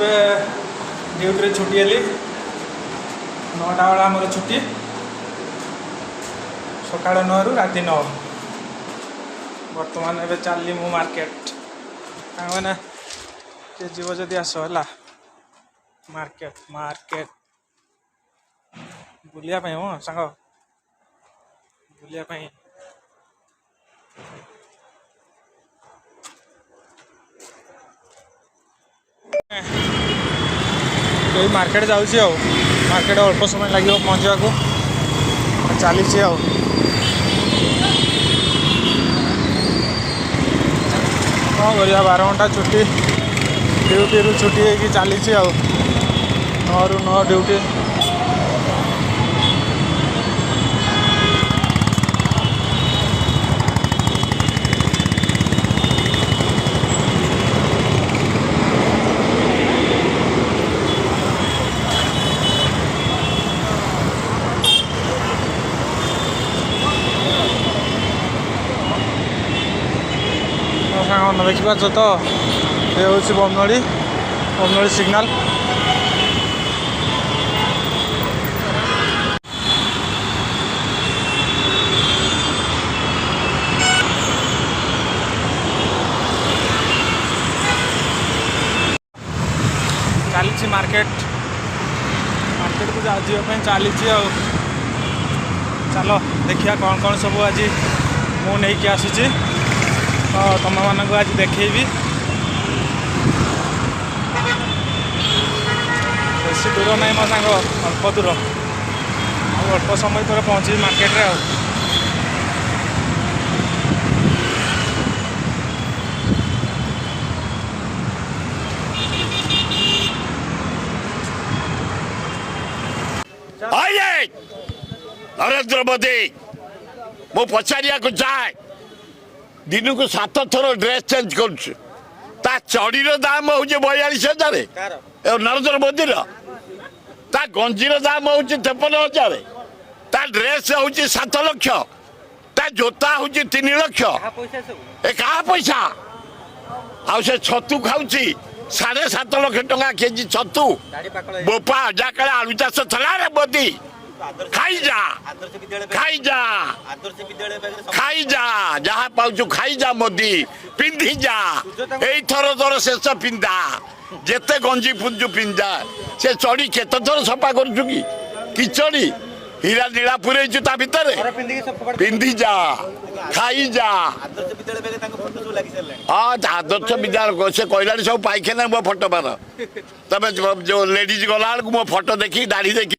duty छुट्टी heli 9टा बेला आमर छुट्टी सका 9 रु राति 9 बर्तमान एवं चलली मु मार्केट मैंने किए जीव जदि आस है मार्केट मार्केट बुलिया मो सांग बुलिया कई मार्केट जाऊँगी मार्केट अल्प समय लगे पहुँचा को चली कौन कर 12 घंटा छुट्टी ड्यूटी रू छुट्टी होगी चली 9 रु 9 ड्यूटी देखिपार तो ये हूँ बमनड़ी सिग्नाल चली मार्केट को जावाई चली चलो देखिए कौन कौन सब आज मु नहीं आसूची तो तुम मानक आज देखी बेसी दूर नहीं मो सांग अल्प दूर अल्प समय पर पहुँची मार्केट रे नरेंद्र मोदी मु पचारिया को जाए दिन को 7 थर ड्रेस चेंज कर चढ़ी दाम हूँ 42,000 नरेंद्र मोदी गंजीर दाम हूँ 53,000 ड्रेस हूँ 7 लाख जोता हूँ 3 लाख ए क्या पैसा से छतु खाऊँ 7.5 लाख टंका केजी छतु बोपा जाके आलू चाष थला रे मोदी खाई जा जहाँ पाऊ खाई जा मोदी पिंधि जा थर तोर शेष पिंधा जेते गंजी पुंजु पिंधा से चढ़ी केत थर सफा करूँ कि चढ़ी हीरा नीला पुरे भितर पिंधि जा खाई जा हाँ आदर्श विद्यालय से कहला सब पाइखाना मो फोटो मार तब जो लेडीज गला मो फोटो देखी दाढ़ी देखी